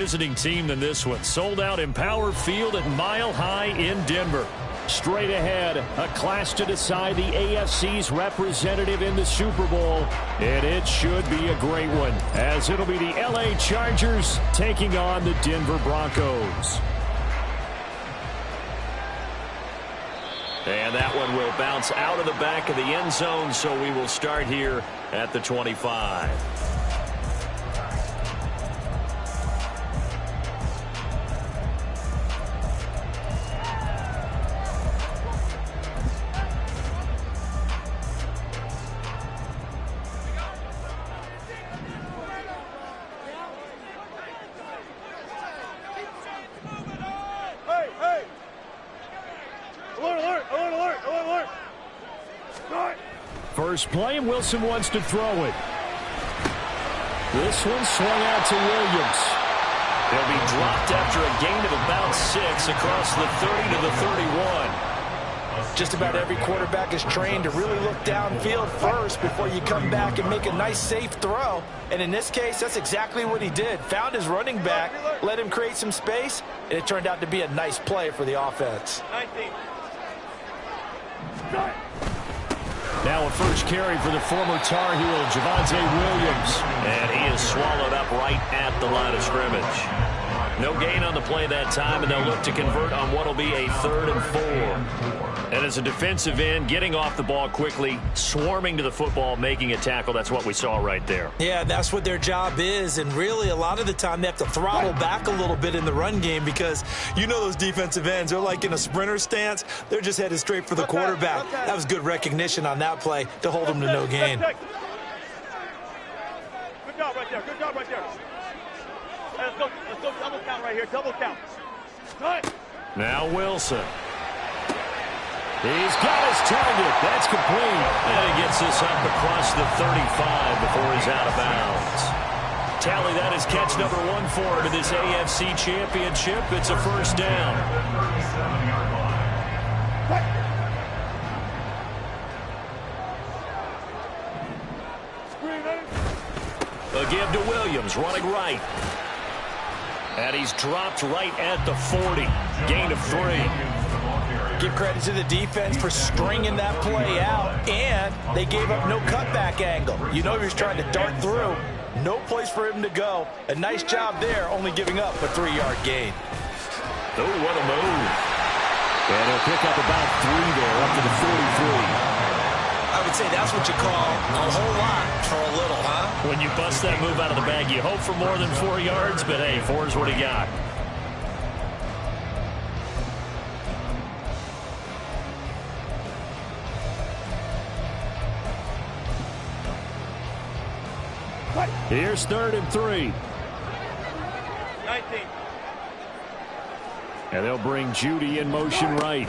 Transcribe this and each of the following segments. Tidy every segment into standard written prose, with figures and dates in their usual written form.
Visiting team than this one. Sold out Empower Field at Mile High in Denver. Straight ahead, a clash to decide the AFC's representative in the Super Bowl. And it should be a great one, as it'll be the LA Chargers taking on the Denver Broncos. And that one will bounce out of the back of the end zone, so we will start here at the 25. First play, Wilson wants to throw it. This one swung out to Williams. He'll be dropped after a gain of about 6 across the 30 to the 31. Just about every quarterback is trained to really look downfield first before you come back and make a nice, safe throw. And in this case, that's exactly what he did. Found his running back, let him create some space, and it turned out to be a nice play for the offense. 19. Now a first carry for the former Tar Heel, Javonte Williams. And he is swallowed up right at the line of scrimmage. No gain on the play that time, and they'll look to convert on what will be a 3rd and 4. And as a defensive end, getting off the ball quickly, swarming to the football, making a tackle, that's what we saw right there. Yeah, that's what their job is, and really a lot of the time they have to throttle back a little bit in the run game because you know those defensive ends, they're like in a sprinter stance. They're just headed straight for the quarterback. That was good recognition on that play to hold them to no gain. Good job right there. Good job right there. Let's go double count right here. Double count. Now Wilson. He's got his target. That's complete. And he gets this up across the 35 before he's out of bounds. Tally, that is catch number 1 for him in this AFC Championship. It's a first down. A give to Williams, running right. And he's dropped right at the 40. Gain of 3. Give credit to the defense for stringing that play out, and they gave up no cutback angle. You know he was trying to dart through. No place for him to go. A nice job there, only giving up a 3-yard gain. Oh, what a move. And he'll pick up about 3 there, up to the 43. I would say that's what you call a whole lot for a little, huh? When you bust that move out of the bag, you hope for more than 4 yards, but hey, 4 is what he got. Here's 3rd and 3. 19. And they'll bring Judy in motion right.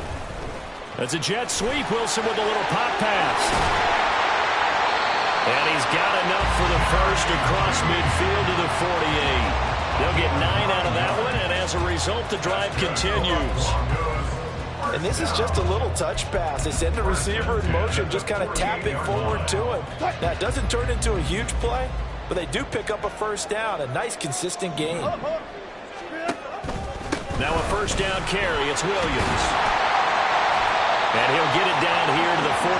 That's a jet sweep. Wilson with a little pop pass. And he's got enough for the first across midfield to the 48. They'll get 9 out of that one, and as a result, the drive continues. And this is just a little touch pass. They send the receiver in motion, just kind of tap it forward to him. Now, it doesn't turn into a huge play, but they do pick up a first down, a nice, consistent gain. Now a first down carry. It's Williams. And he'll get it down here to the 43.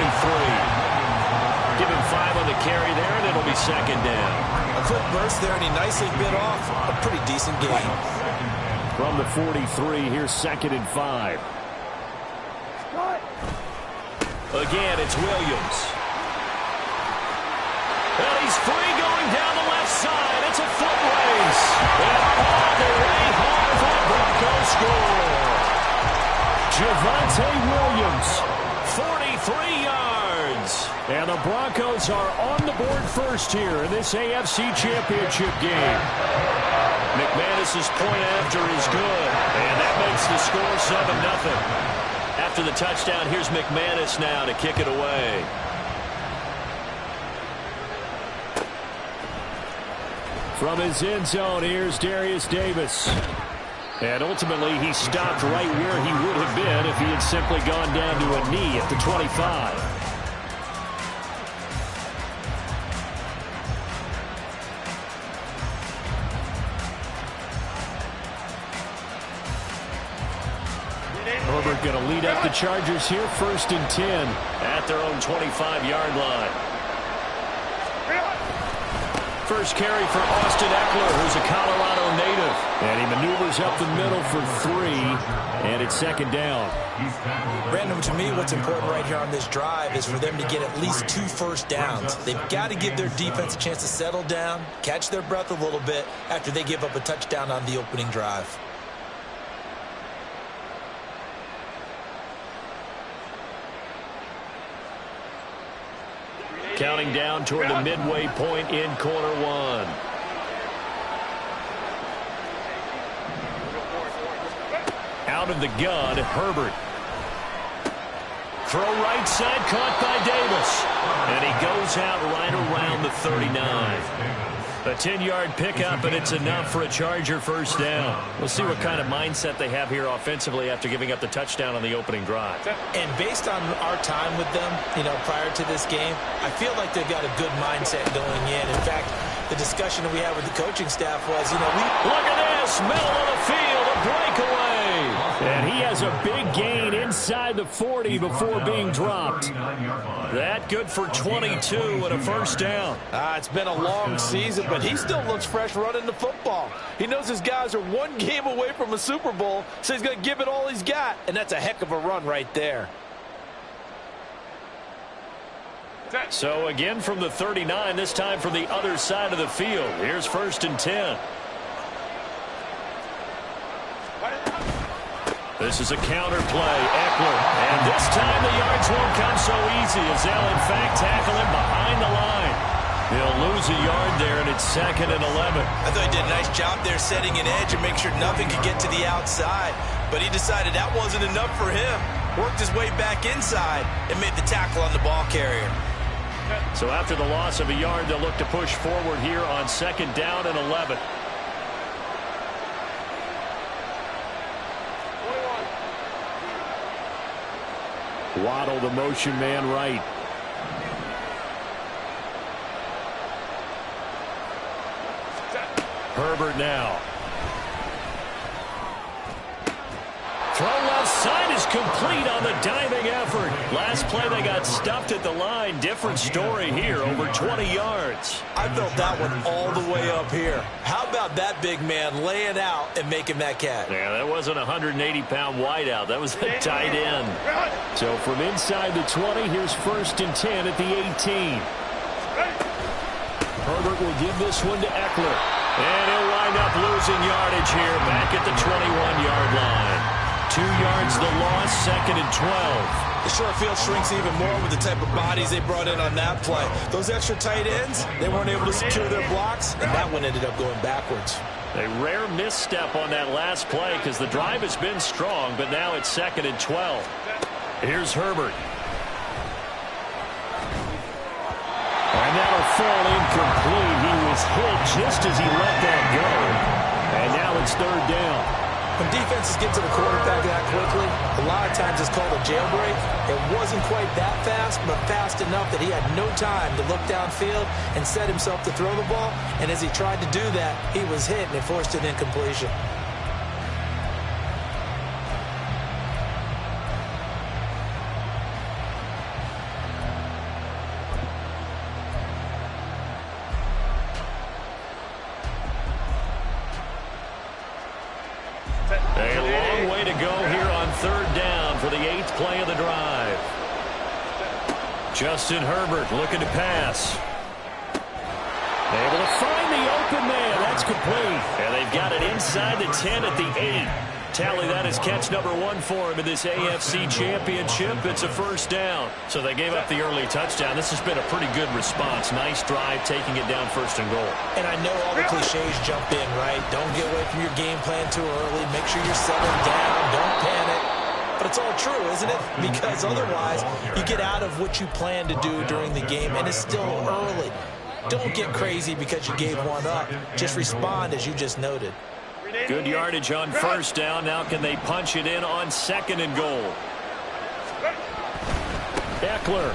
Give him 5 on the carry there, and it'll be 2nd down. A quick burst there, and he nicely bit off a pretty decent gain. From the 43, here's 2nd and 5. Again, it's Williams. And he's free going down the left side. It's a foot race. And all the way home for the Broncos score. Javonte Williams, 43 yards. And the Broncos are on the board first here in this AFC Championship game. McManus's point after is good, and that makes the score 7-0. After the touchdown, here's McManus now to kick it away. From his end zone, here's Darius Davis. And ultimately, he stopped right where he would have been if he had simply gone down to a knee at the 25. Herbert going to lead up the Chargers here, 1st and 10 at their own 25-yard line. First carry for Austin Eckler, who's a Colorado native. And he maneuvers up the middle for 3, and it's 2nd down. Brandon, to me, what's important right here on this drive is for them to get at least 2 first downs. They've got to give their defense a chance to settle down, catch their breath a little bit after they give up a touchdown on the opening drive. Counting down toward the midway point in quarter 1. Out of the gun, Herbert. Throw right side, caught by Davis. And he goes out right around the 39. A 10-yard pickup, and it's enough for a Charger first down. We'll see what kind of mindset they have here offensively after giving up the touchdown on the opening drive. And based on our time with them, prior to this game, I feel like they've got a good mindset going in. In fact, the discussion that we had with the coaching staff was, Look at this, middle of the field, a breakaway. And he has a big gain inside the 40 before being dropped. That good for 22 and a first down. It's been a long season, but he still looks fresh running the football. He knows his guys are 1 game away from a Super Bowl, so he's going to give it all he's got. And that's a heck of a run right there. So again from the 39, this time from the other side of the field. Here's 1st and 10. This is a counter play, Eckler. And this time the yards won't come so easy as they'll in fact tackle him behind the line. He'll lose a yard there, and it's 2nd and 11. I thought he did a nice job there setting an edge and make sure nothing could get to the outside. But he decided that wasn't enough for him. Worked his way back inside and made the tackle on the ball carrier. So after the loss of a yard, they'll look to push forward here on 2nd down and 11. Waddle, the motion man, right. Herbert now. Throw left side is complete on the diving effort. Last play they got stuffed at the line. Different story here, over 20 yards. I felt that one all the way up here. How about that big man laying out and making that catch? Yeah, that wasn't a 180-pound wideout. That was a tight end. So from inside the 20, here's 1st and 10 at the 18. Herbert will give this one to Eckler. And he'll wind up losing yardage here back at the 21-yard line. 2 yards the loss, 2nd and 12. The short field shrinks even more with the type of bodies they brought in on that play. Those extra tight ends, they weren't able to secure their blocks, and that one ended up going backwards. A rare misstep on that last play because the drive has been strong, but now it's 2nd and 12. Here's Herbert. And that'll fall incomplete. He was hit just as he let that go. And now it's 3rd down. When defenses get to the quarterback that quickly, a lot of times it's called a jailbreak. It wasn't quite that fast, but fast enough that he had no time to look downfield and set himself to throw the ball. And as he tried to do that, he was hit and it forced an incompletion. A long way to go here on 3rd down for the 8th play of the drive. Justin Herbert looking to pass. Able to find the open man. That's complete. And they've got it inside the 10 at the 8. Tally that as catch number 1 for him in this AFC Championship. It's a 1st down. So they gave up the early touchdown. This has been a pretty good response. Nice drive, taking it down 1st and goal. And I know all the cliches jump in, right? Don't get away from your game plan too early. Make sure you're settling down. Don't panic. But it's all true, isn't it? Because otherwise, you get out of what you plan to do during the game, and it's still early. Don't get crazy because you gave one up. Just respond as you just noted. Good yardage on 1st down. Now can they punch it in on 2nd and goal? Eckler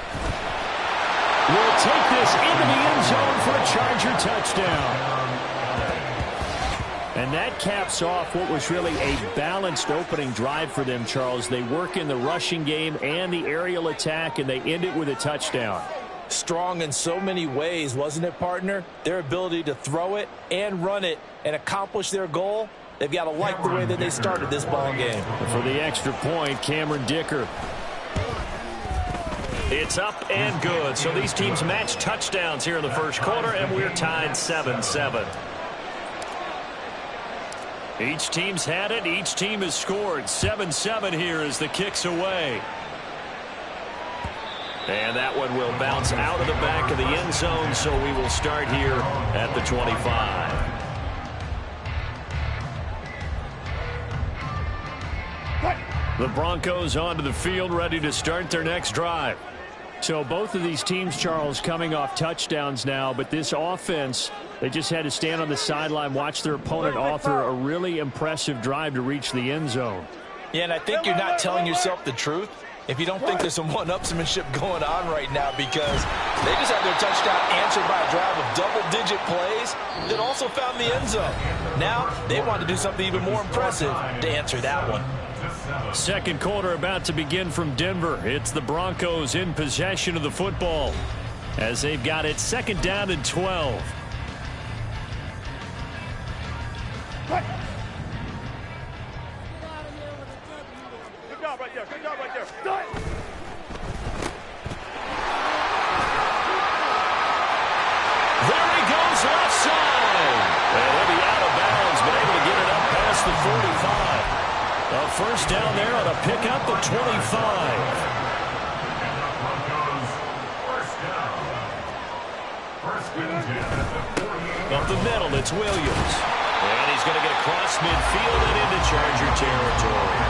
will take this into the end zone for a Charger touchdown. And that caps off what was really a balanced opening drive for them, Charles. They work in the rushing game and the aerial attack, and they end it with a touchdown. Strong in so many ways, wasn't it, partner? Their ability to throw it and run it and accomplish their goal, they've got to like the way that they started this ball game. For the extra point, Cameron Dicker. It's up and good. So these teams match touchdowns here in the first quarter, and we're tied 7-7. Each team's had it. Each team has scored. 7-7 here as the kick's away. And that one will bounce out of the back of the end zone, so we will start here at the 25. The Broncos onto the field, ready to start their next drive. So both of these teams, Charles, coming off touchdowns now, but this offense, they just had to stand on the sideline, watch their opponent author a really impressive drive to reach the end zone. Yeah, and I think you're not telling yourself the truth if you don't think there's some one-upsmanship going on right now, because they just had their touchdown answered by a drive of double-digit plays that also found the end zone. Now they want to do something even more impressive to answer that one. Second quarter about to begin from Denver. It's the Broncos in possession of the football as they've got it second down and 12. Good job right there. Good job right there. There he goes left side. And he'll be out of bounds, but able to get it up past the 45. A first down there on a pickup at 25. Up the middle, it's Williams. And he's going to get across midfield and into Charger territory.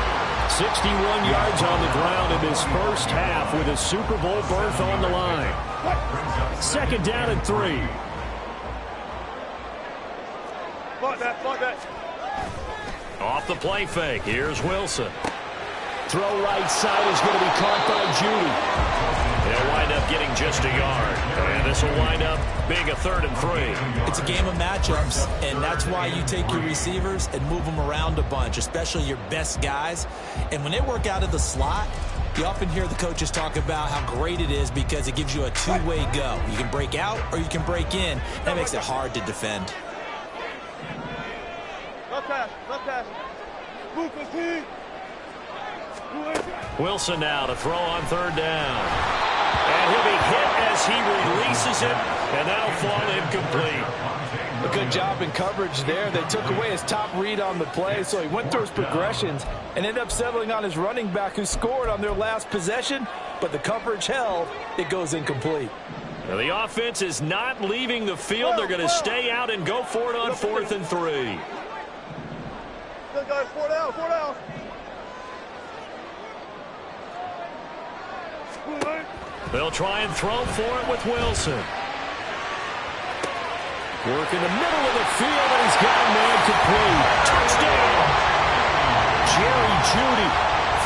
61 yards on the ground in his first half with a Super Bowl berth on the line. Second down and 3. Block that, block that. Off the play fake, here's Wilson. Throw right side is going to be caught by Judy. They'll wind up getting just a yard. And this will wind up being a 3rd and 3. It's a game of matchups, and that's why you take your receivers and move them around a bunch, especially your best guys. And when they work out of the slot, you often hear the coaches talk about how great it is because it gives you a two-way go. You can break out or you can break in. That makes it hard to defend. Left pass, left pass. Move, team. Wilson now to throw on 3rd down. And he'll be hit as he releases it, and that'll fall incomplete. A good job in coverage there. They took away his top read on the play, so he went through his progressions and ended up settling on his running back who scored on their last possession, but the coverage held. It goes incomplete. Now the offense is not leaving the field. They're going to stay out and go for it on 4th and 3. Good guys, 4 down, 4 down. They'll try and throw for it with Wilson. Work in the middle of the field, and he's got a man complete. Touchdown! Jerry Jeudy,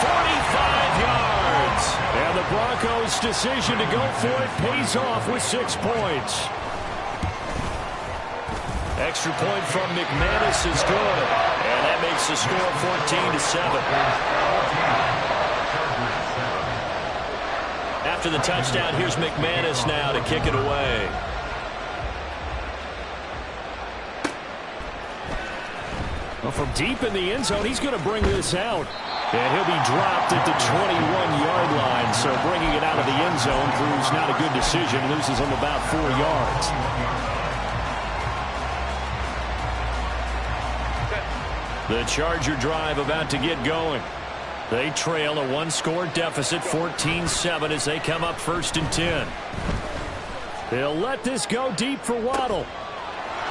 45 yards. And the Broncos' decision to go for it pays off with 6 points. Extra point from McManus is good. And that makes the score 14-7. After the touchdown, here's McManus now to kick it away. Well, from deep in the end zone, he's going to bring this out. And he'll be dropped at the 21-yard line. So bringing it out of the end zone proves not a good decision. Loses him about 4 yards. The Charger drive about to get going. They trail a 1-score deficit, 14-7, as they come up 1st and 10. They'll let this go deep for Waddle.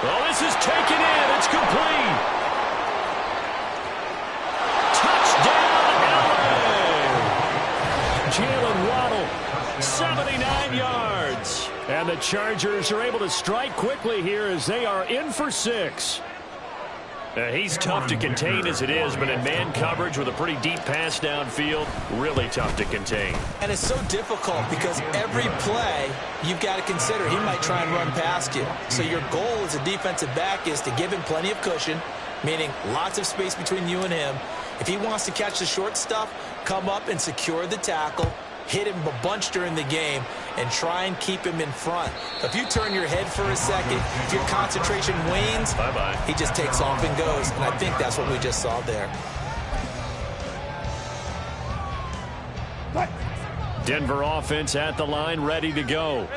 Well, this is taken in. It's complete. Touchdown, LA! Jalen Waddle, 79 yards. And the Chargers are able to strike quickly here as they are in for 6. He's tough to contain as it is, but in man coverage with a pretty deep pass downfield, really tough to contain. And it's so difficult because every play you've got to consider he might try and run past you. So your goal as a defensive back is to give him plenty of cushion, meaning lots of space between you and him. If he wants to catch the short stuff, come up and secure the tackle, hit him a bunch during the game, and try and keep him in front. If you turn your head for a second, if your concentration wanes, bye-bye, he just takes off and goes, and I think that's what we just saw there. Denver offense at the line, ready to go.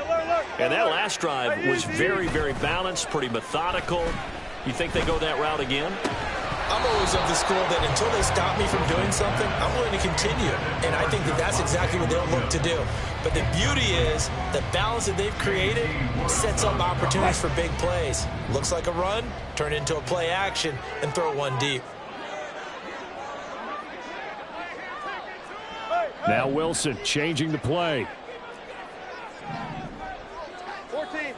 And that last drive was very, very balanced, pretty methodical. You think they go that route again? I'm always of the school that until they stop me from doing something, I'm willing to continue. And I think that that's exactly what they'll look to do. But the beauty is the balance that they've created sets up opportunities for big plays. Looks like a run, turn into a play action, and throw one deep. Now Wilson changing the play. 14.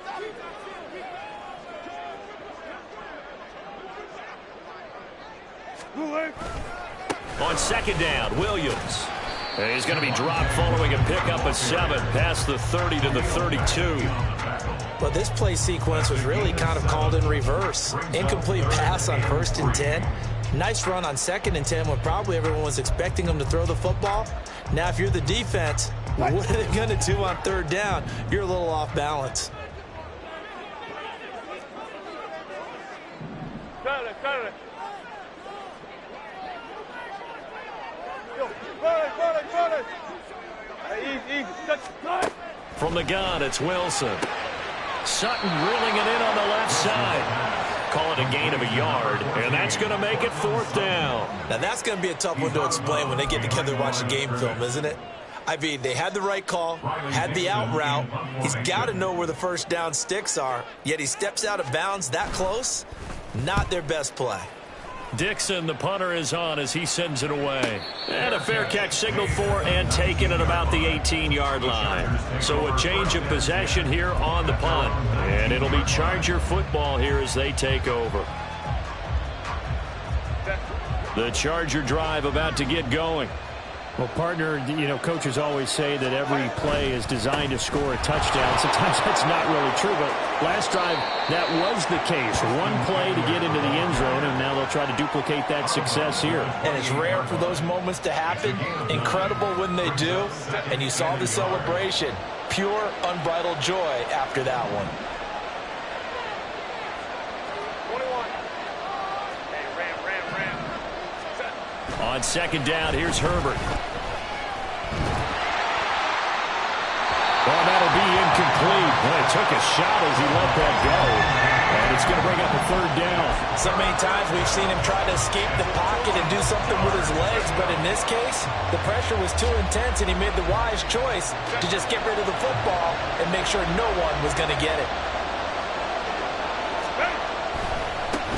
On second down, Williams. And he's going to be dropped following a pickup of 7 past the 30 to the 32. But this play sequence was really kind of called in reverse. Incomplete pass on 1st and 10. Nice run on 2nd and 10 when probably everyone was expecting him to throw the football. Now, if you're the defense, what are they going to do on 3rd down? You're a little off balance. From the gun, it's Wilson. Sutton reeling it in on the left side. Call it a gain of a yard, and that's going to make it 4th down. Now, that's going to be a tough one to explain when they get together to watch the game film, isn't it? I mean, they had the right call, had the out route. He's got to know where the 1st down sticks are, yet he steps out of bounds that close. Not their best play. Dixon, the punter, is on as he sends it away. And a fair catch signaled for and taken at about the 18-yard line. So a change of possession here on the punt. And it'll be Charger football here as they take over. The Charger drive about to get going. Well, partner, you know, coaches always say that every play is designed to score a touchdown. Sometimes that's not really true, but last drive, that was the case. One play to get into the end zone, and now they'll try to duplicate that success here. And it's rare for those moments to happen. Incredible when they do. And you saw the celebration. Pure, unbridled joy after that one. 21. Hey, ram. On second down, here's Herbert. Well, that'll be incomplete. Well, he took a shot as he let that go. And it's going to bring up a 3rd down. So many times we've seen him try to escape the pocket and do something with his legs, but in this case, the pressure was too intense and he made the wise choice to just get rid of the football and make sure no one was going to get it.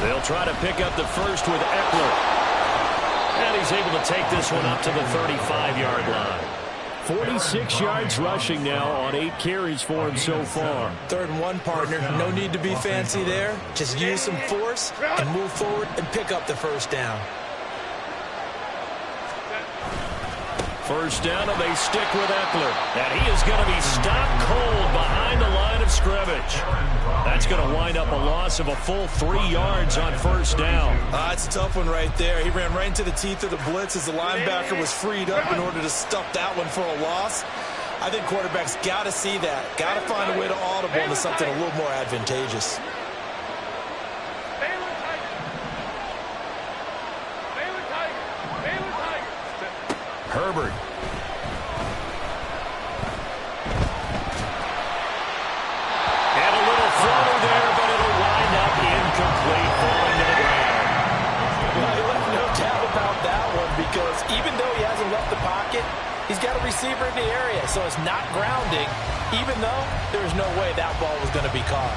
They'll try to pick up the first with Eckler. And he's able to take this one up to the 35-yard line. 46 yards rushing now on 8 carries for him so far. 3rd and 1, partner. No need to be fancy there. Just use some force and move forward and pick up the 1st down. 1st down, and they stick with Eckler. And he is going to be stopped cold behind the line of scrimmage. That's going to wind up a loss of a full 3 yards on 1st down. It's a tough one right there. He ran right into the teeth of the blitz as the linebacker was freed up in order to stuff that one for a loss. I think quarterbacks got to see that. Got to find a way to audible into something a little more advantageous. Herbert. And a little throw there, but it'll wind up incomplete, falling to the ground. Well, no doubt about that one, because even though he hasn't left the pocket, he's got a receiver in the area, so it's not grounding, even though there's no way that ball was going to be caught.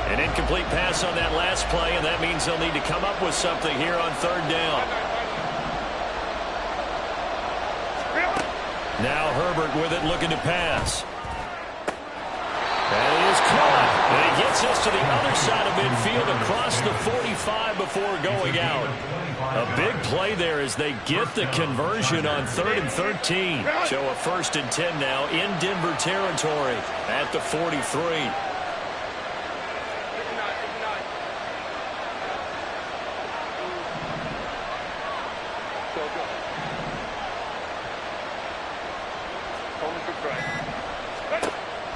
An incomplete pass on that last play, and that means they'll need to come up with something here on 3rd down. Now Herbert with it, looking to pass. And it is caught. And he gets us to the other side of midfield across the 45 before going out. A big play there as they get the conversion on 3rd and 13. So a 1st and 10 now in Denver territory at the 43.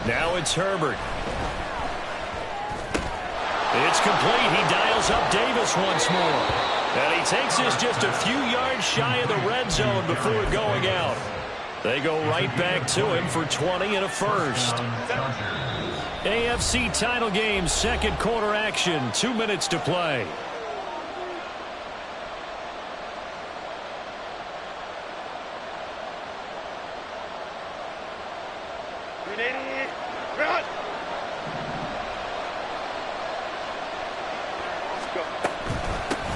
Now it's Herbert. It's complete. He dials up Davis once more. And he takes this just a few yards shy of the red zone before going out. They go right back to him for 20 and a first. AFC title game, 2nd quarter action. 2 minutes to play.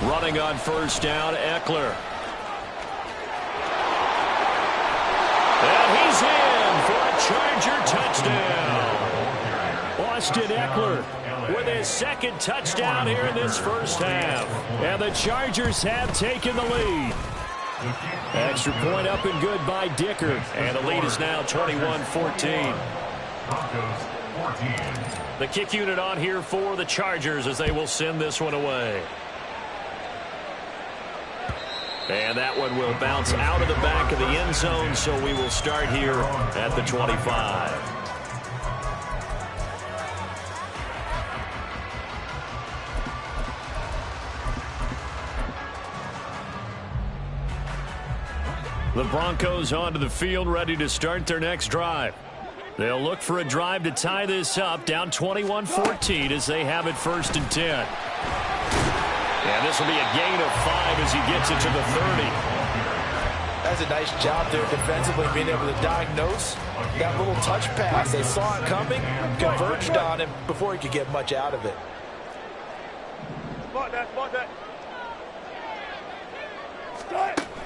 Running on 1st down, Eckler. And he's in for a Charger touchdown. Austin Eckler with his 2nd touchdown here in this 1st half. And the Chargers have taken the lead. Extra point up and good by Dicker. And the lead is now 21-14. The kick unit on here for the Chargers as they will send this one away. And that one will bounce out of the back of the end zone, so we will start here at the 25. The Broncos onto the field, ready to start their next drive. They'll look for a drive to tie this up, down 21-14 as they have it 1st and 10. And this will be a gain of 5 as he gets it to the 30. That's a nice job there defensively, being able to diagnose that little touch pass. They saw it coming, converged on him before he could get much out of it.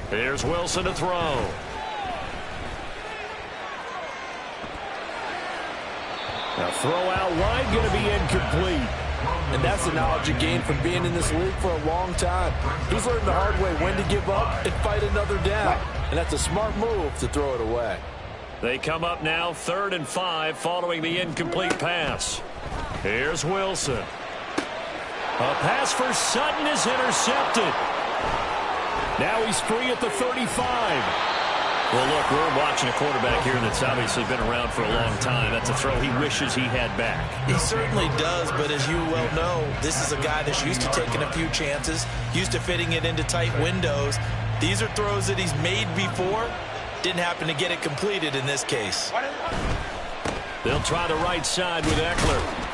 Here's Wilson to throw. Now throw out wide, going to be incomplete. And that's the knowledge he gained from being in this league for a long time. He's learned the hard way when to give up and fight another down. And that's a smart move to throw it away. They come up now 3rd and 5 following the incomplete pass. Here's Wilson. A pass for Sutton is intercepted. Now he's free at the 35. Well, look, we're watching a quarterback here that's obviously been around for a long time. That's a throw he wishes he had back. He certainly does, but as you well know, this is a guy that's used to taking a few chances, used to fitting it into tight windows. These are throws that he's made before. Didn't happen to get it completed in this case. They'll try the right side with Eckler.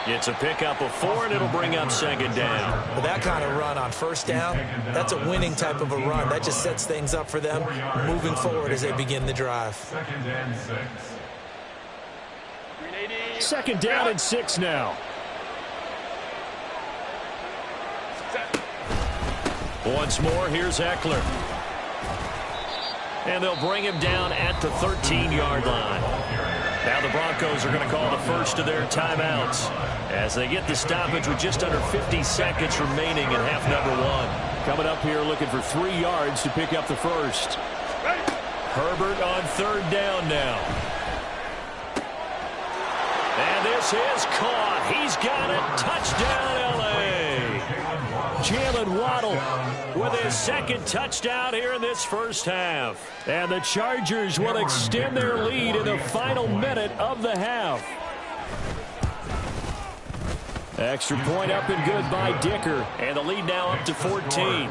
It's a pickup of 4, and it'll bring up 2nd down. With that kind of run on 1st down, that's a winning type of a run. That just sets things up for them moving forward as they begin the drive. 2nd down and 6 now. Once more, here's Eckler. And they'll bring him down at the 13-yard line. Now the Broncos are going to call the first of their timeouts as they get the stoppage with just under 50 seconds remaining in half number 1. Coming up here looking for 3 yards to pick up the first. Herbert on 3rd down now. And this is caught. He's got it. Touchdown, L.A. Jalen Waddle with his 2nd touchdown here in this 1st half. And the Chargers will extend their lead in the final minute of the half. Extra point up and good by Dicker. And the lead now up to 14.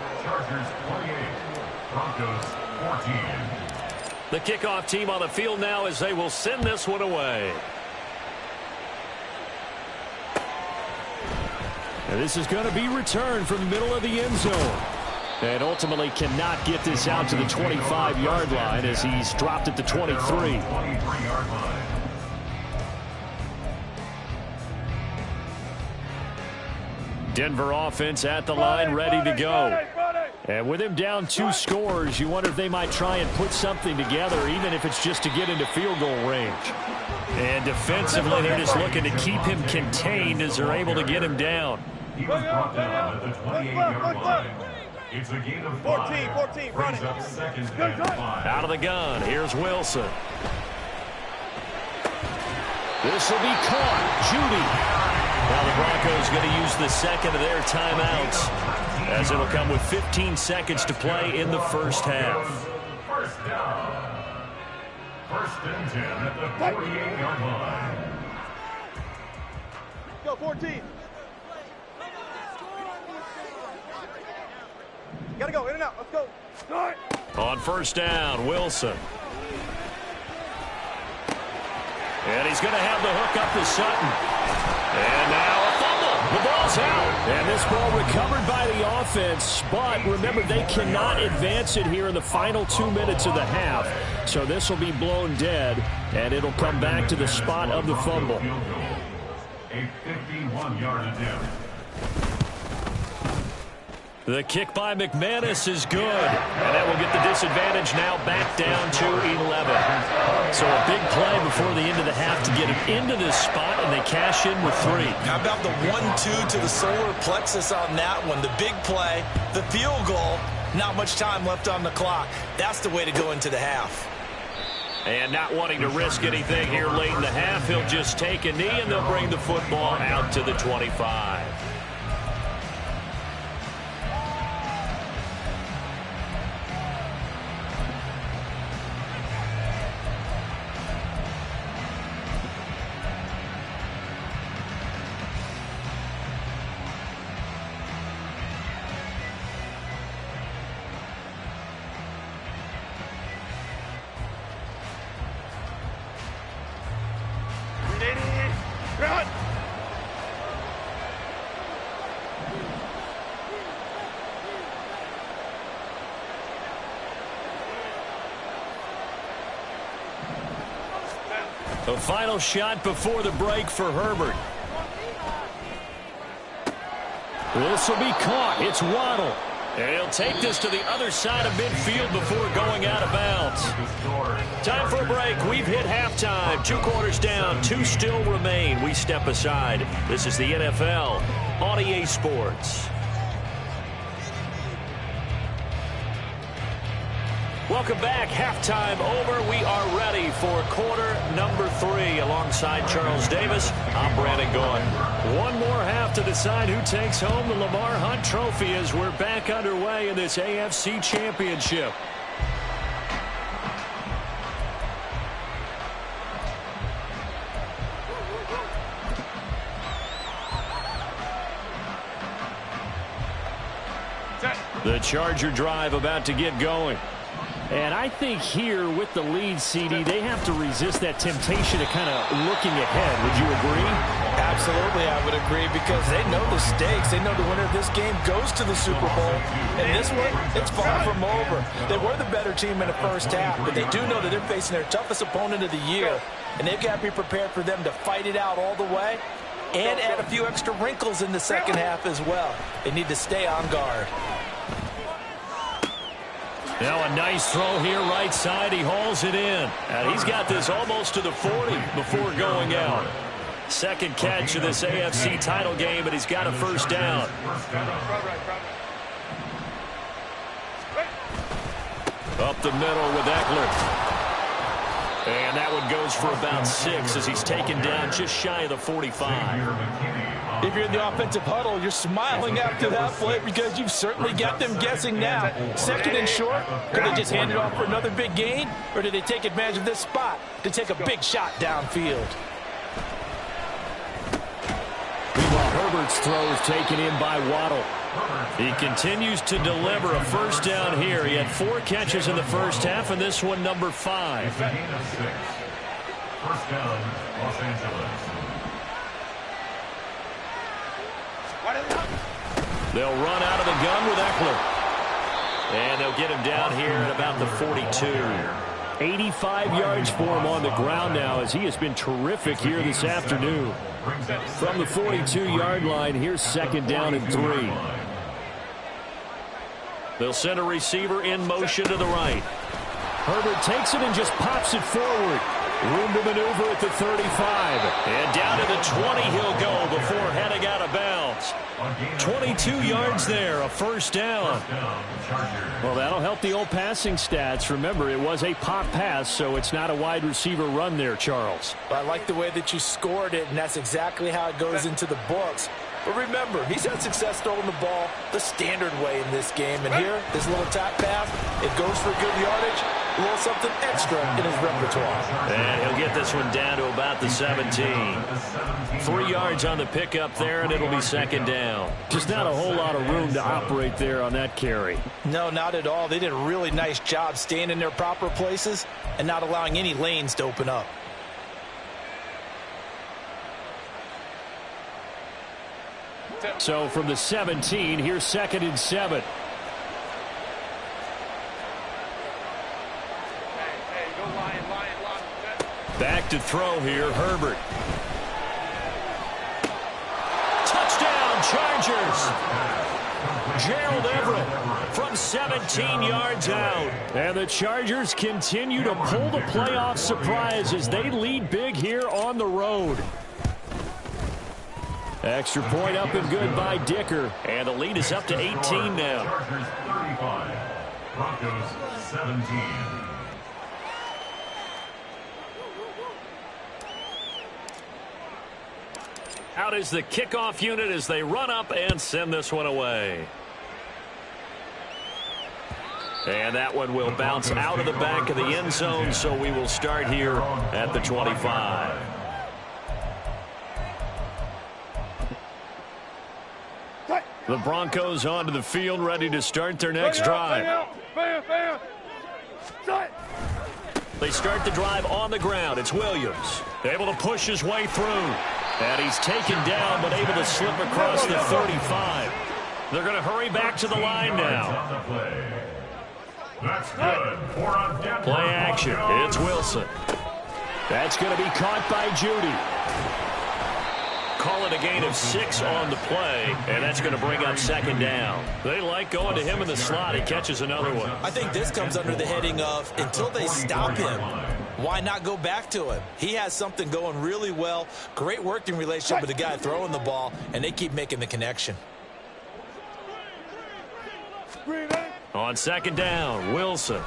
The kickoff team on the field now as they will send this one away. And this is going to be returned from the middle of the end zone. And ultimately cannot get this out to the 25-yard line as he's dropped at the 23. Denver offense at the line, ready to go. And with him down 2 scores, you wonder if they might try and put something together, even if it's just to get into field goal range. And defensively, they're just looking to keep him contained as they're able to get him down. He was brought down at the 28-yard line. It's a gain of 5. 14, brings up second and 5. Out of the gun, here's Wilson. This will be caught. Judy. Now the Broncos going to use the second of their timeouts, as it'll come with 15 seconds to play in the first half. First down. First and 10 at the 48-yard line. Go, 14. Gotta go, in and out. Let's go. Start. On first down, Wilson. And he's going to have the hook up to Sutton. And now a fumble. The ball's out. And this ball recovered by the offense. But remember, they cannot advance it here in the final 2 minutes of the half. So this will be blown dead, and it'll come back to the spot of the fumble. A 51-yard attempt. The kick by McManus is good. And that will get the disadvantage now back down to 11. So a big play before the end of the half to get him into this spot, and they cash in with 3. How about the 1-2 to the solar plexus on that one? The big play, the field goal, not much time left on the clock. That's the way to go into the half. And not wanting to risk anything here late in the half, he'll just take a knee, and they'll bring the football out to the 25. The final shot before the break for Herbert. This will be caught. It's Waddle. And he'll take this to the other side of midfield before going out of bounds. Time for a break. We've hit halftime. 2 quarters down. 2 still remain. We step aside. This is the NFL on EA Sports. Welcome back. Halftime over. We are ready for quarter number 3. Alongside Charles Davis, I'm Brandon Gaughan. One more half to decide who takes home the Lamar Hunt Trophy as we're back underway in this AFC Championship. The Charger drive about to get going. And I think here with the lead, CD, they have to resist that temptation of kind of looking ahead. Would you agree? Absolutely, I would agree, because they know the stakes. They know the winner of this game goes to the Super Bowl. And this one, it's far from over. They were the better team in the first half, but they do know that they're facing their toughest opponent of the year. And they've got to be prepared for them to fight it out all the way and add a few extra wrinkles in the second half as well. They need to stay on guard. Now a nice throw here right side. He hauls it in. And he's got this almost to the 40 before going out. Second catch of this AFC title game, and he's got a first down. Up the middle with Eckler. And that one goes for about 6 as he's taken down just shy of the 45. If you're in the offensive huddle, you're smiling after that play because you've certainly got them guessing now. Second and short, could they just hand it off for another big gain? Or did they take advantage of this spot to take a big shot downfield? Meanwhile, Herbert's throw is taken in by Waddle. He continues to deliver a first down here. He had 4 catches in the first half, and this one number 5. It's a gain of 6. First down, Los Angeles. They'll run out of the gun with Eckler. And they'll get him down here at about the 42. 85 yards for him on the ground now, as he has been terrific here this afternoon. From the 42-yard line, here's second down and 3. They'll send a receiver in motion to the right. Herbert takes it and just pops it forward. Room to maneuver at the 35. And down to the 20 he'll go before heading out of bounds. 22 yards there, a first down. Well, that'll help the old passing stats. Remember, it was a pop pass, so it's not a wide receiver run there, Charles. I like the way that you scored it, and that's exactly how it goes into the books. But remember, he's had success throwing the ball the standard way in this game. And here, this little tap pass, it goes for good yardage, a little something extra in his repertoire. And he'll get this one down to about the 17. 3 yards on the pickup there, and it'll be second down. Just not a whole lot of room to operate there on that carry. No, not at all. They did a really nice job staying in their proper places and not allowing any lanes to open up. So from the 17, here's 2nd and 7. Back to throw here, Herbert. Touchdown, Chargers. Gerald Everett from 17 yards out. And the Chargers continue to pull the playoff surprise as they lead big here on the road. Extra point up and good by Dicker. And the lead is up to 18 now. Chargers 35, Broncos 17. Out is the kickoff unit as they run up and send this one away. And that one will bounce out of the back of the end zone, so we will start here at the 25. The Broncos onto the field, ready to start their next drive. They start the drive on the ground. It's Williams, able to push his way through. And he's taken down, but able to slip across the 35. They're going to hurry back to the line now. That's good. Play action. It's Wilson. That's going to be caught by Judy. Call it a gain of 6 on the play, and that's going to bring up second down. They like going to him in the slot. He catches another one. I think this comes under the heading of until they stop him, why not go back to him? He has something going really well. Great working relationship with the guy throwing the ball, and they keep making the connection. On second down, Wilson.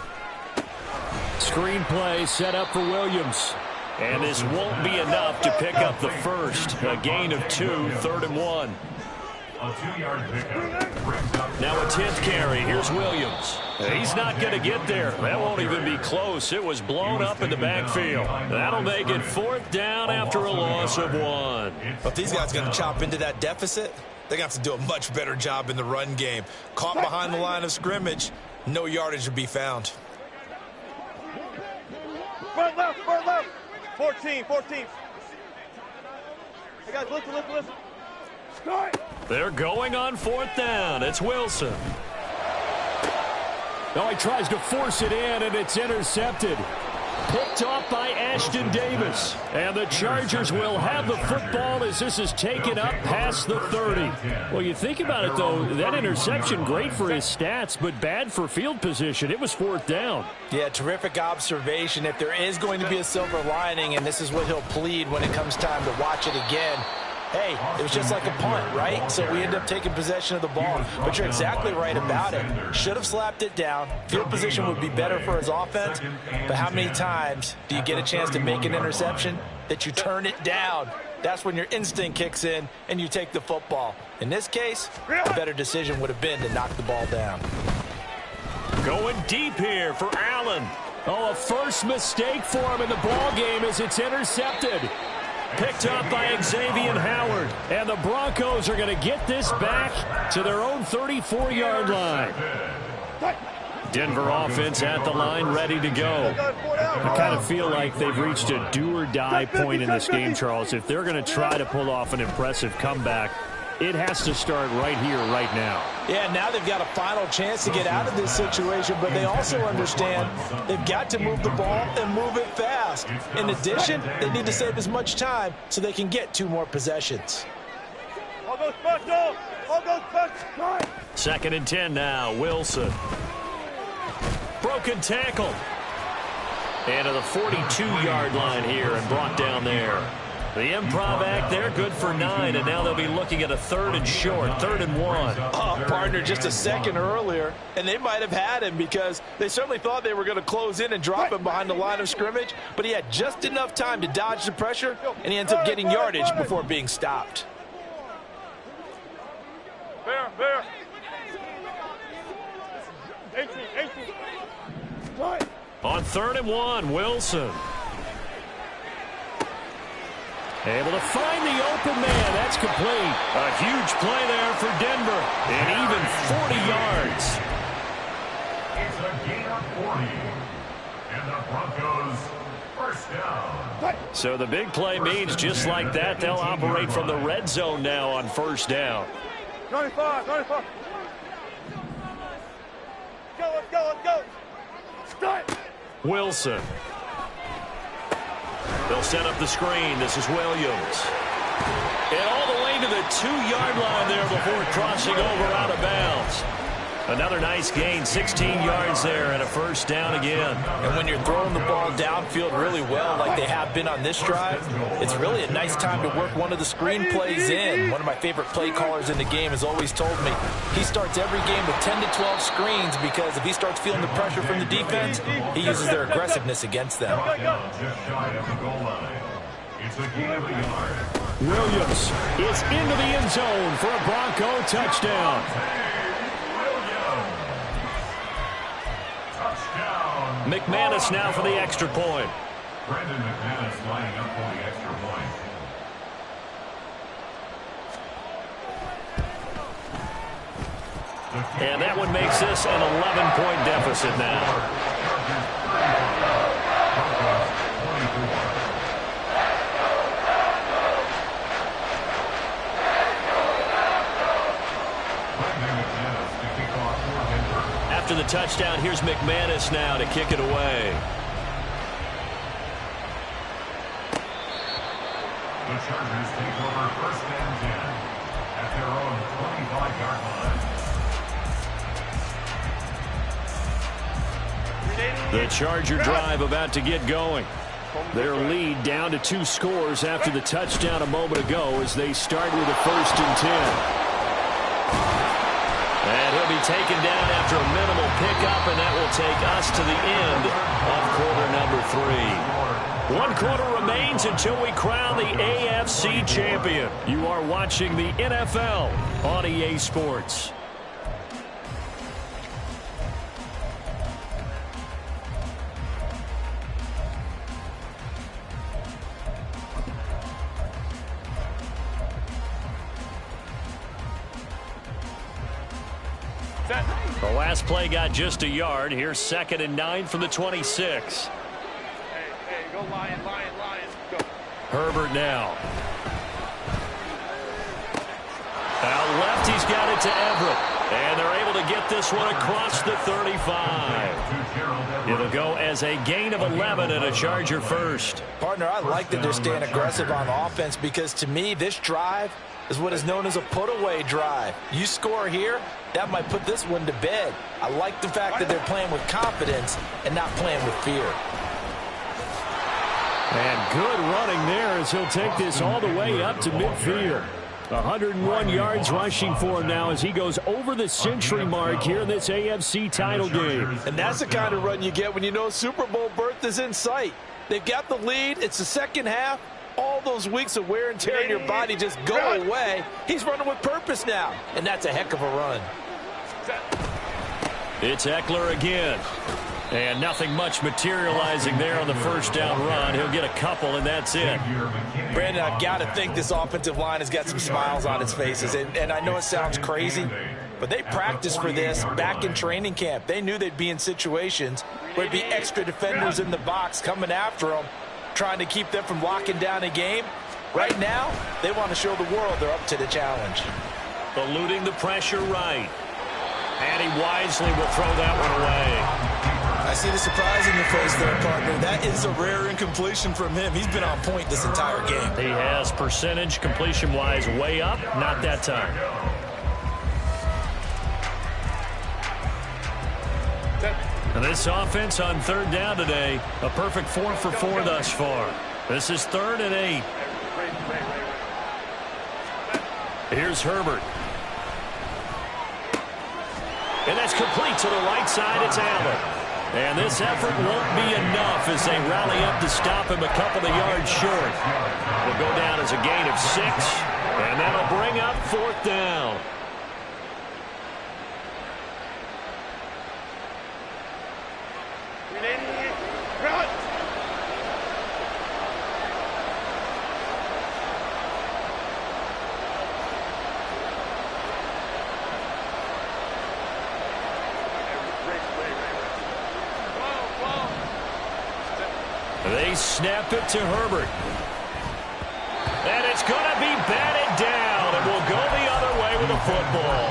Screenplay set up for Williams. And this won't be enough to pick up the first. A gain of 2, 3rd and 1. A 2-yard pickup. Now a 10th carry. Here's Williams. He's not going to get there. That won't even be close. It was blown up in the backfield. That'll make it 4th down after a loss of 1. If these guys are going to chop into that deficit, they're going to have to do a much better job in the run game. Caught behind the line of scrimmage, no yardage to be found. Front left, 14. Hey, guys, listen. They're going on 4th down. It's Wilson. Oh, he tries to force it in, and it's intercepted. Picked off by Ashton Davis. And the Chargers will have the football as this is taken up past the 30. Well, you think about it, though, that interception, great for his stats, but bad for field position. It was 4th down. Yeah, terrific observation. If there is going to be a silver lining, and this is what he'll plead when it comes time to watch it again, hey, it was just like a punt, right? So we end up taking possession of the ball. But you're exactly right about it. Should have slapped it down. Field position would be better for his offense. But how many times do you get a chance to make an interception that you turn it down? That's when your instinct kicks in and you take the football. In this case, a better decision would have been to knock the ball down. Going deep here for Allen. Oh, a first mistake for him in the ball game as it's intercepted. Picked up by Xavier Howard. And the Broncos are going to get this back to their own 34-yard line. Denver offense at the line, ready to go. I kind of feel like they've reached a do-or-die point in this game, Charles. If they're going to try to pull off an impressive comeback, it has to start right here, right now. Yeah, now they've got a final chance to get out of this situation, but they also understand they've got to move the ball and move it fast. In addition, they need to save as much time so they can get 2 more possessions. All goes special. All goes special. 2nd and 10 now. Wilson. Broken tackle. And to the 42-yard line here and brought down there. The improv act there, good for 9, and now they'll be looking at a 3rd and short, 3rd and 1. Oh, partner, just a second earlier, and they might have had him because they certainly thought they were going to close in and drop him behind the line of scrimmage, but he had just enough time to dodge the pressure, and he ends up getting yardage before being stopped. Bear. 18. On 3rd and 1, Wilson. Able to find the open man. That's complete. A huge play there for Denver. And even 40 yards. It's a gain of 40. And the Broncos first down. So the big play means just like that, they'll operate from the red zone now on 1st down. 95. Let's go. Start. Wilson. They'll set up the screen. This is Williams. And all the way to the 2-yard line there before crossing over out of bounds. Another nice gain, 16 yards there and a 1st down again. And when you're throwing the ball downfield really well like they have been on this drive, it's really a nice time to work one of the screen plays in. One of my favorite play callers in the game has always told me he starts every game with 10 to 12 screens because if he starts feeling the pressure from the defense, he uses their aggressiveness against them. Just shy of the goal line. It's a gain of a yard. Williams is into the end zone for a Bronco touchdown. McManus now for the extra point. Brandon McManus lining up for the extra point. And that one makes this an 11-point deficit now. After the touchdown, here's McManus now to kick it away. The Chargers take over 1st and 10 at their own 25-yard line. The Charger drive about to get going. Their lead down to 2 scores after the touchdown a moment ago as they start with a 1st and 10. And he'll be taken down after a minimal pickup, and that will take us to the end of quarter number 3. 1 quarter remains until we crown the AFC champion. You are watching the NFL on EA Sports. The last play got just a yard. Here's 2nd and 9 from the 26. Hey, go Lion, go. Herbert now. Out left, he's got it to Everett. And they're able to get this one across the 35. It'll go as a gain of 11 and a Charger 1st. Partner, I like that they're staying aggressive on offense because to me, this drive is what is known as a put-away drive. You score here, that might put this one to bed. I like the fact that they're playing with confidence and not playing with fear. And good running there as he'll take this all the way up to midfield. 101 yards rushing for him now as he goes over the century mark here in this AFC title game. And that's the kind of run you get when you know Super Bowl berth is in sight. They've got the lead. It's the second half. All those weeks of wear and tear in your body just go away. He's running with purpose now, and that's a heck of a run. It's Eckler again. And nothing much materializing there on the 1st down run. He'll get a couple, and that's it. Brandon, I've got to think this offensive line has got some smiles on its faces. And I know it sounds crazy, but they practiced for this back in training camp. They knew they'd be in situations where there'd be extra defenders in the box coming after them, trying to keep them from locking down a game. Right now, they want to show the world they're up to the challenge. Eluding the pressure right. And he wisely will throw that one away. I see the surprise in your face there, partner. That is a rare incompletion from him. He's been on point this entire game. He has percentage completion-wise way up, not that time. And this offense on third down today, a perfect 4 for 4 thus far. This is 3rd and 8. Here's Herbert. And that's complete to the right side. It's Allen. And this effort won't be enough as they rally up to stop him a couple of yards short. Will go down as a gain of 6. And that'll bring up 4th down. They snap it to Herbert. And it's going to be batted down and will go the other way with the football.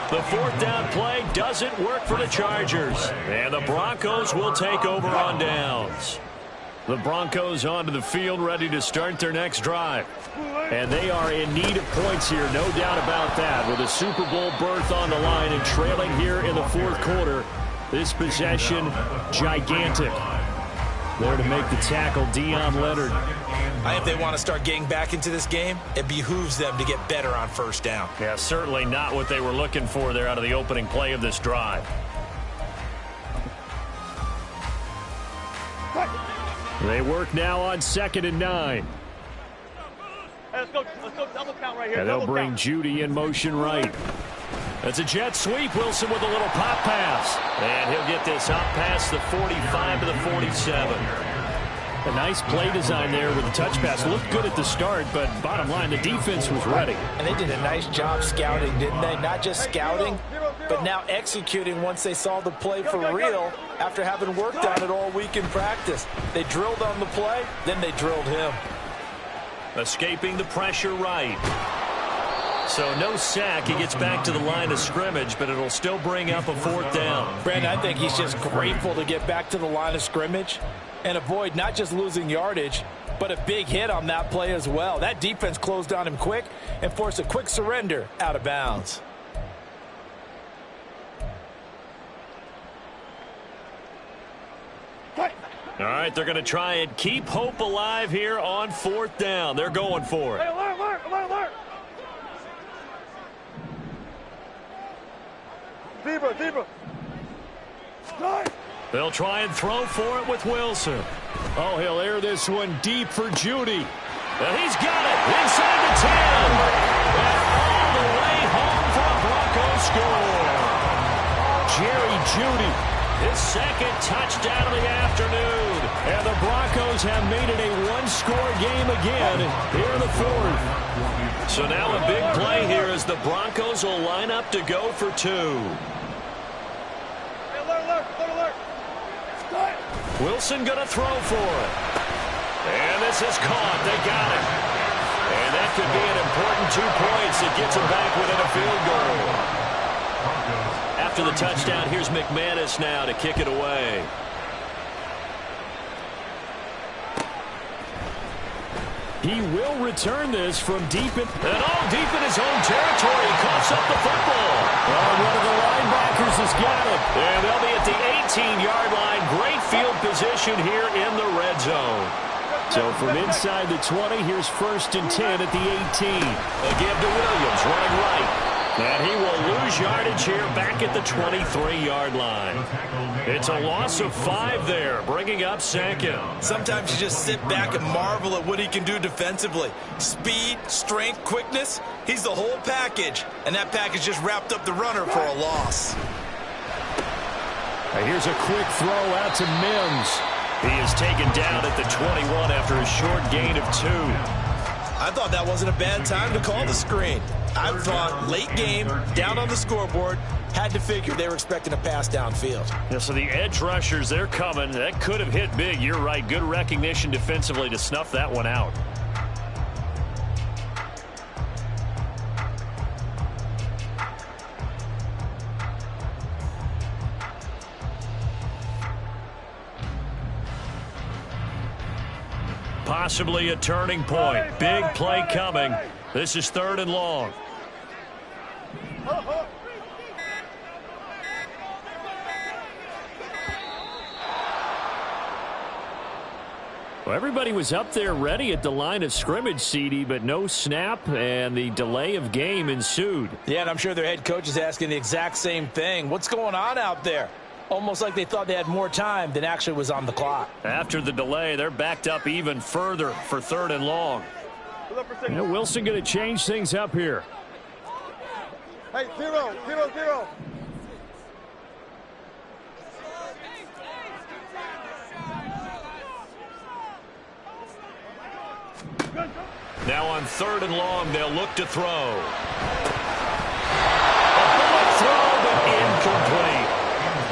The 4th down play doesn't work for the Chargers. And the Broncos will take over on downs. The Broncos onto the field ready to start their next drive. And they are in need of points here, no doubt about that. With a Super Bowl berth on the line and trailing here in the 4th quarter. This possession, gigantic. There to make the tackle, Deion Leonard. I think they want to start getting back into this game. It behooves them to get better on 1st down. Yeah, certainly not what they were looking for there out of the opening play of this drive. They work now on 2nd and 9. Let's go double count right here. And they'll bring Judy in motion right. That's a jet sweep. Wilson with a little pop pass. And he'll get this up past the 45 to the 47. A nice play design there with the touch pass. Looked good at the start, but bottom line, the defense was ready. And they did a nice job scouting, didn't they? Not just scouting, but now executing once they saw the play for real after having worked on it all week in practice. They drilled on the play, then they drilled him. Escaping the pressure right. So no sack. He gets back to the line of scrimmage, but it'll still bring up a 4th down. Brandon, I think he's just grateful to get back to the line of scrimmage and avoid not just losing yardage, but a big hit on that play as well. That defense closed on him quick and forced a quick surrender out of bounds. All right, they're going to try and keep hope alive here on 4th down. They're going for it. Hey, alert. Zebra. They'll try and throw for it with Wilson. Oh, he'll air this one deep for Judy. And he's got it inside the 10. And all the way home for a Broncos score. Jerry Judy, his 2nd touchdown of the afternoon. And the Broncos have made it a 1-score game again here in the 4th. So now a big play here as the Broncos will line up to go for 2. Alert. Wilson going to throw for it. And this is caught. They got it. And that could be an important 2 points that gets them back within a field goal. After the touchdown, here's McManus now to kick it away. He will return this from deep in his own territory. He coughs up the football. Oh, one of the linebackers has got it. And they'll be at the 18-yard line. Great field position here in the red zone. So from inside the 20, here's 1st and 10 at the 18. A give to Williams, running right. And he will lose yardage here back at the 23-yard line. It's a loss of 5 there, bringing up 2nd. Sometimes you just sit back and marvel at what he can do defensively. Speed, strength, quickness, he's the whole package. And that package just wrapped up the runner for a loss. Now here's a quick throw out to Mims. He is taken down at the 21 after a short gain of 2. I thought that wasn't a bad time to call the screen. I thought late game, down on the scoreboard, had to figure they were expecting a pass downfield. Yeah, so the edge rushers, they're coming. That could have hit big. You're right. Good recognition defensively to snuff that one out. Possibly a turning point. Big play coming. This is 3rd and long. Well, everybody was up there ready at the line of scrimmage, CD, but no snap, and the delay of game ensued. Yeah, and I'm sure their head coach is asking the exact same thing. What's going on out there? Almost like they thought they had more time than actually was on the clock. After the delay, they're backed up even further for 3rd and long. You know, Wilson going to change things up here. Hey, 0-0-0. Now on 3rd and long, they'll look to throw. A bullet throw, but incomplete.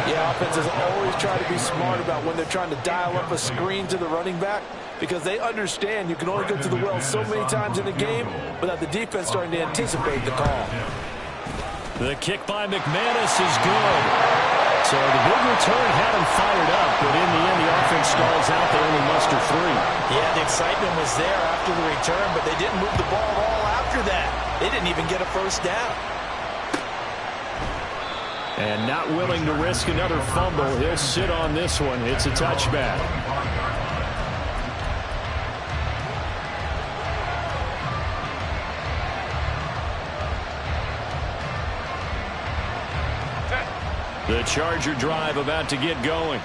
Yeah, offenses always try to be smart about when they're trying to dial up a screen to the running back because they understand you can only go to the well so many times in a game without the defense starting to anticipate the call. The kick by McManus is good. So the big return had him fired up, but in the end, the offense stalls out. They only muster 3. Yeah, the excitement was there after the return, but they didn't move the ball at all after that. They didn't even get a first down. And not willing to risk another fumble, he'll sit on this one. It's a touchback. The Charger drive about to get going.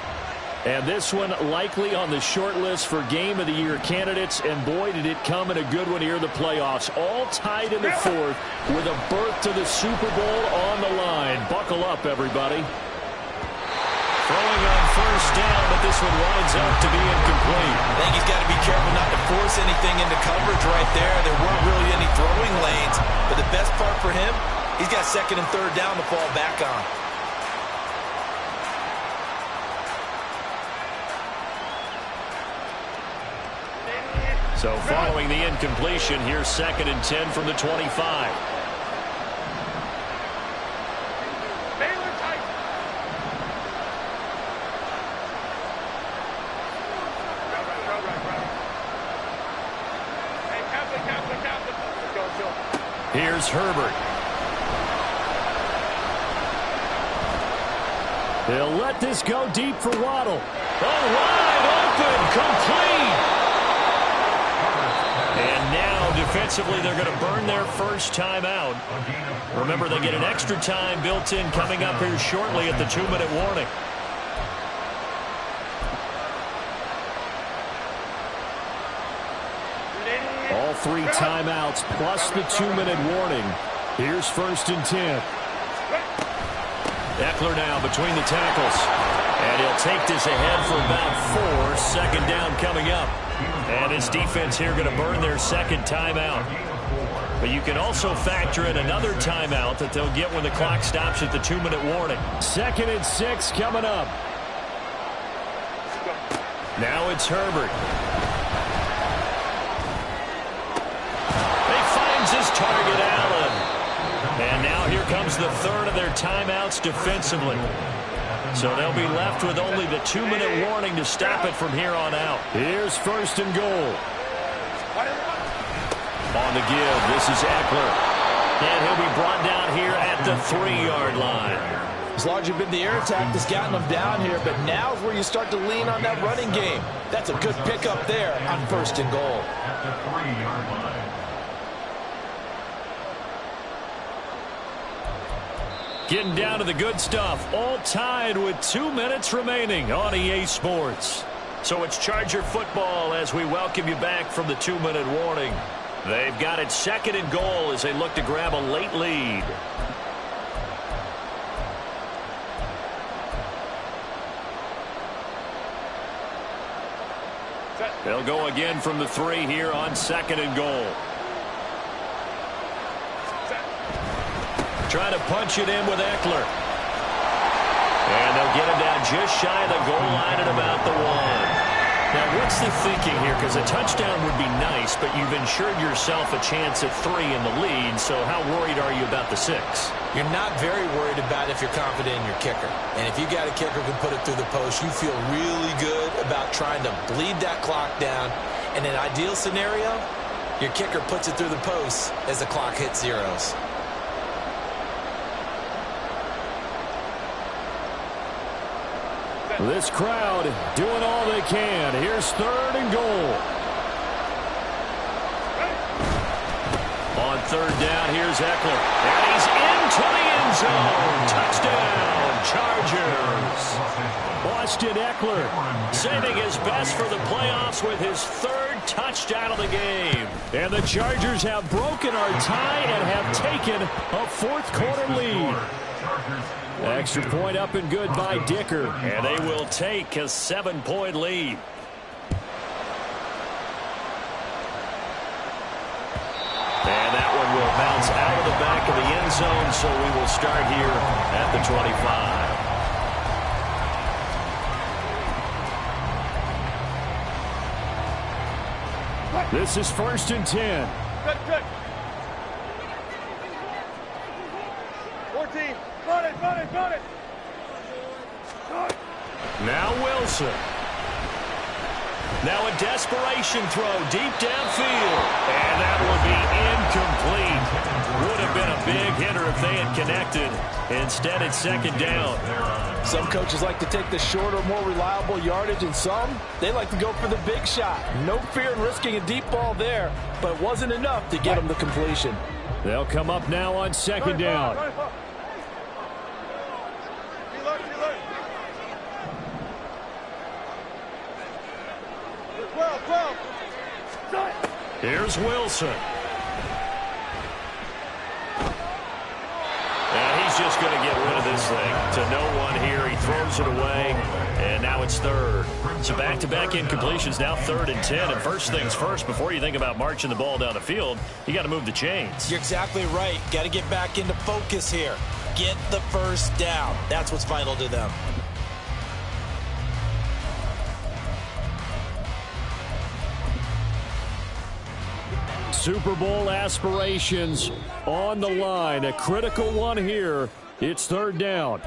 And this one likely on the short list for Game of the Year candidates. And boy, did it come in a good one here in the playoffs. All tied in the 4th with a berth to the Super Bowl on the line. Buckle up, everybody. Throwing on 1st down, but this one winds up to be incomplete. I think he's got to be careful not to force anything into coverage right there. There weren't really any throwing lanes. But the best part for him, he's got 2nd and 3rd down to fall back on. So following the incompletion, here's 2nd and 10 from the 25. Here's Herbert. They'll let this go deep for Waddle. Oh, wide open, complete. And now, defensively, they're going to burn their first timeout. Remember, they get an extra time built in coming up here shortly at the 2-minute warning. All 3 timeouts plus the 2-minute warning. Here's 1st and 10. Eckler now between the tackles. And he'll take this ahead for about 4. 2nd down coming up. And his defense here going to burn their 2nd timeout. But you can also factor in another timeout that they'll get when the clock stops at the 2-minute warning. 2nd and 6 coming up. Now it's Herbert. He finds his target, Allen. And now here comes the 3rd of their timeouts defensively. So they'll be left with only the 2-minute warning to stop it from here on out. Here's 1st and goal. On the give, this is Eckler. And he'll be brought down here at the 3-yard line. It's largely been the air attack that's gotten them down here, but now's where you start to lean on that running game. That's a good pickup there on 1st and goal. At the 3-yard line. Getting down to the good stuff. All tied with 2 minutes remaining on EA Sports. So it's Charger football as we welcome you back from the 2-minute warning. They've got it 2nd and goal as they look to grab a late lead. They'll go again from the 3 here on 2nd and goal. Trying to punch it in with Eckler. And they'll get him down just shy of the goal line at about the 1. Now, what's the thinking here? Because a touchdown would be nice, but you've ensured yourself a chance at 3 in the lead, so how worried are you about the 6? You're not very worried about if you're confident in your kicker. And if you got a kicker who can put it through the post, you feel really good about trying to bleed that clock down In an ideal scenario, your kicker puts it through the post as the clock hits zeros. This crowd doing all they can. Here's 3rd and goal. On 3rd down, here's Eckler. And he's into the end zone. Touchdown, Chargers. Austin Eckler saving his best for the playoffs with his 3rd touchdown of the game. And the Chargers have broken our tie and have taken a 4th quarter lead. Extra point up and good by Dicker. And they will take a 7-point lead. And that one will bounce out of the back of the end zone, so we will start here at the 25. This is 1st and 10. Good. 14. Run it. Now Wilson. Now a desperation throw deep downfield. And that would be incomplete. Would have been a big hitter if they had connected. Instead, it's 2nd down. Some coaches like to take the shorter, more reliable yardage, and some, they like to go for the big shot. No fear in risking a deep ball there, but it wasn't enough to get them the completion. They'll come up now on 2nd down. Here's Wilson. And he's just going to get rid of this thing. To no one here. He throws it away. And now it's 3rd. So back-to-back incompletions. Now 3rd and 10. And first things first, before you think about marching the ball down the field, you got to move the chains. You're exactly right. Got to get back into focus here. Get the 1st down. That's what's vital to them. Super Bowl aspirations on the line. A critical one here. It's 3rd down.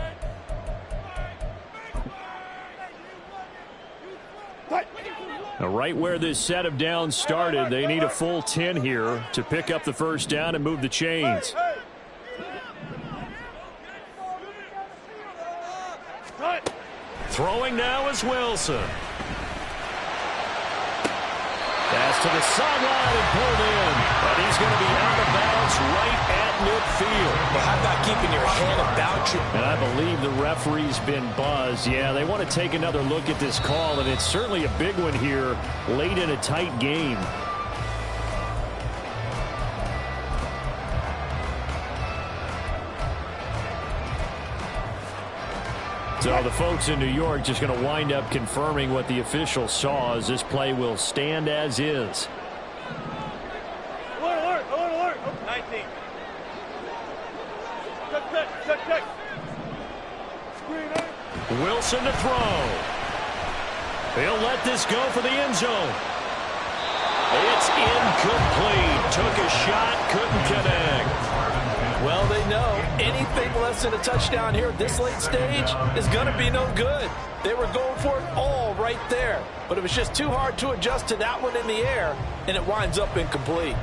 Now, right where this set of downs started, they need a full 10 here to pick up the 1st down and move the chains. Throwing now is Wilson. Pass to the sideline and pulled in. And he's going to be out of bounds right at midfield. Well, how about keeping your head about you? And I believe the referee's been buzzed. Yeah, they want to take another look at this call, and it's certainly a big one here late in a tight game. So the folks in New York just going to wind up confirming what the official saw, as this play will stand as is. Alert. 19. Check. Wilson to throw. He'll let this go for the end zone. It's incomplete. Took a shot, couldn't connect. Well, they know anything less than a touchdown here at this late stage is going to be no good. They were going for it all right there, but it was just too hard to adjust to that one in the air, and it winds up incomplete.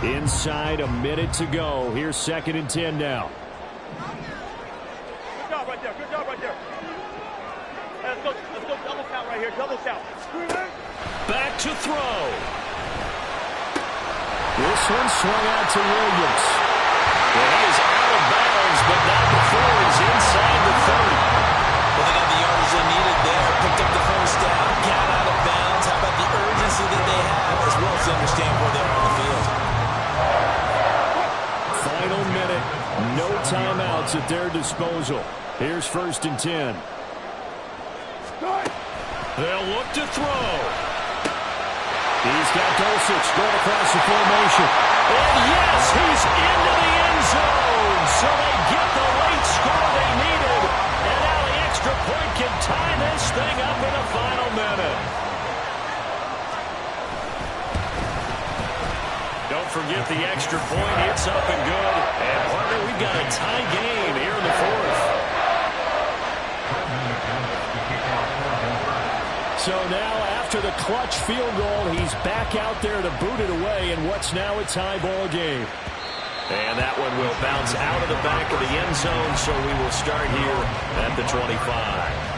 Inside a minute to go. Here's 2nd and 10 now. Good job right there. Hey, let's go double count right here. Double count. Back to throw. This one swung out to Williams. Well, he is out of bounds, but not before he's inside the 30. Well, they got the yardage they needed there. Picked up the 1st down, got out of bounds. How about the urgency that they have, as well as they understand where they are on the field? Final minute. No timeouts at their disposal. Here's 1st and 10. They'll look to throw. He's got Dulcich going across the formation. And yes, he's into the end zone. So they get the late score they needed. And now the extra point can tie this thing up in the final minute. Don't forget the extra point. It's up and good. And partner, we've got a tie game here in the 4th. So now after the clutch field goal, he's back out there to boot it away in what's now a tie ball game. And that one will bounce out of the back of the end zone, so we will start here at the 25.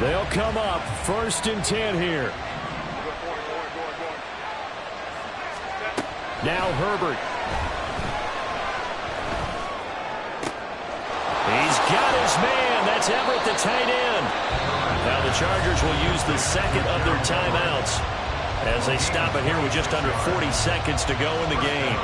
They'll come up 1st and 10 here. Now Herbert. He's got his man. That's Everett, the tight end. Now the Chargers will use the second of their timeouts as they stop it here with just under 40 seconds to go in the game.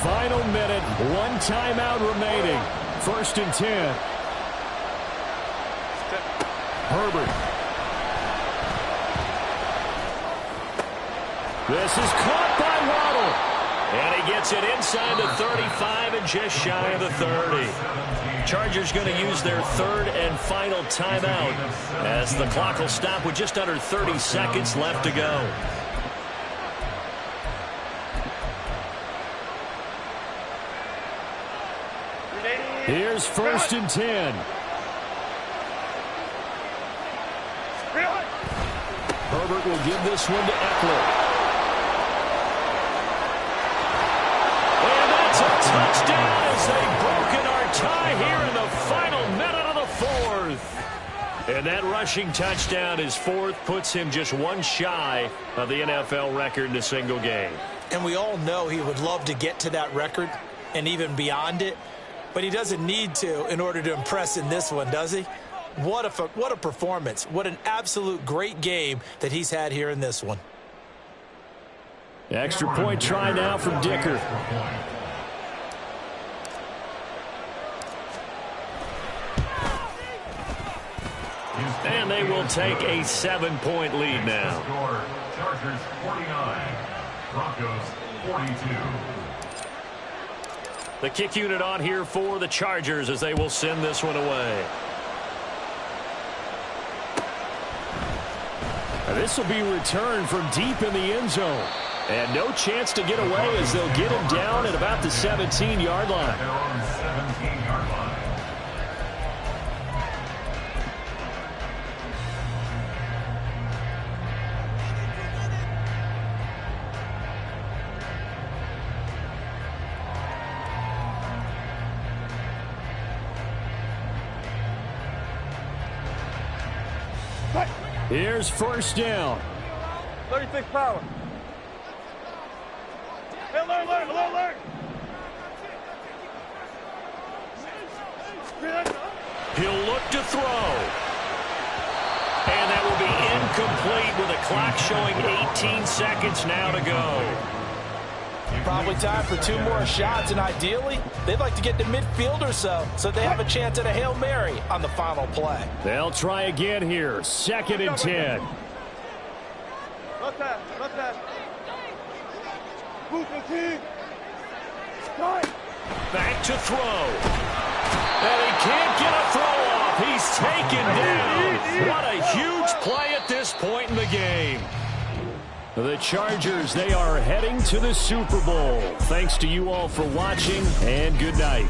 Final minute, 1 timeout remaining. 1st and 10. Herbert. This is caught by Waddle. And he gets it inside the 35 and just shy of the 30. Chargers going to use their 3rd and final timeout as the clock will stop with just under 30 seconds left to go. Here's 1st and 10. Herbert will give this one to Eckler. And that's a touchdown as they've broken our tie here in the final minute of the 4th. And that rushing touchdown, his 4th, puts him just one shy of the NFL record in a single game. And we all know he would love to get to that record and even beyond it. But he doesn't need to in order to impress in this one, does he? What a performance. What an absolute great game that he's had here in this one. Extra point try now from Dicker. And they will take a 7-point lead now. Chargers 49, Broncos 42. The kick unit on here for the Chargers as they will send this one away. This will be returned from deep in the end zone. And no chance to get away as they'll get him down at about the 17-yard line. They're on the 17-yard line. Here's 1st down. 36 power. Hey, alert. He'll look to throw. And that will be incomplete with a clock showing 18 seconds now to go. Probably time for 2 more shots, and ideally, they'd like to get to midfield or so they have a chance at a Hail Mary on the final play. They'll try again here. 2nd and 10. Not that. Move the team. Back to throw. And he can't get a throw off. He's taken down. What a huge play at this point in the game. The Chargers, they are heading to the Super Bowl. Thanks to you all for watching, and good night.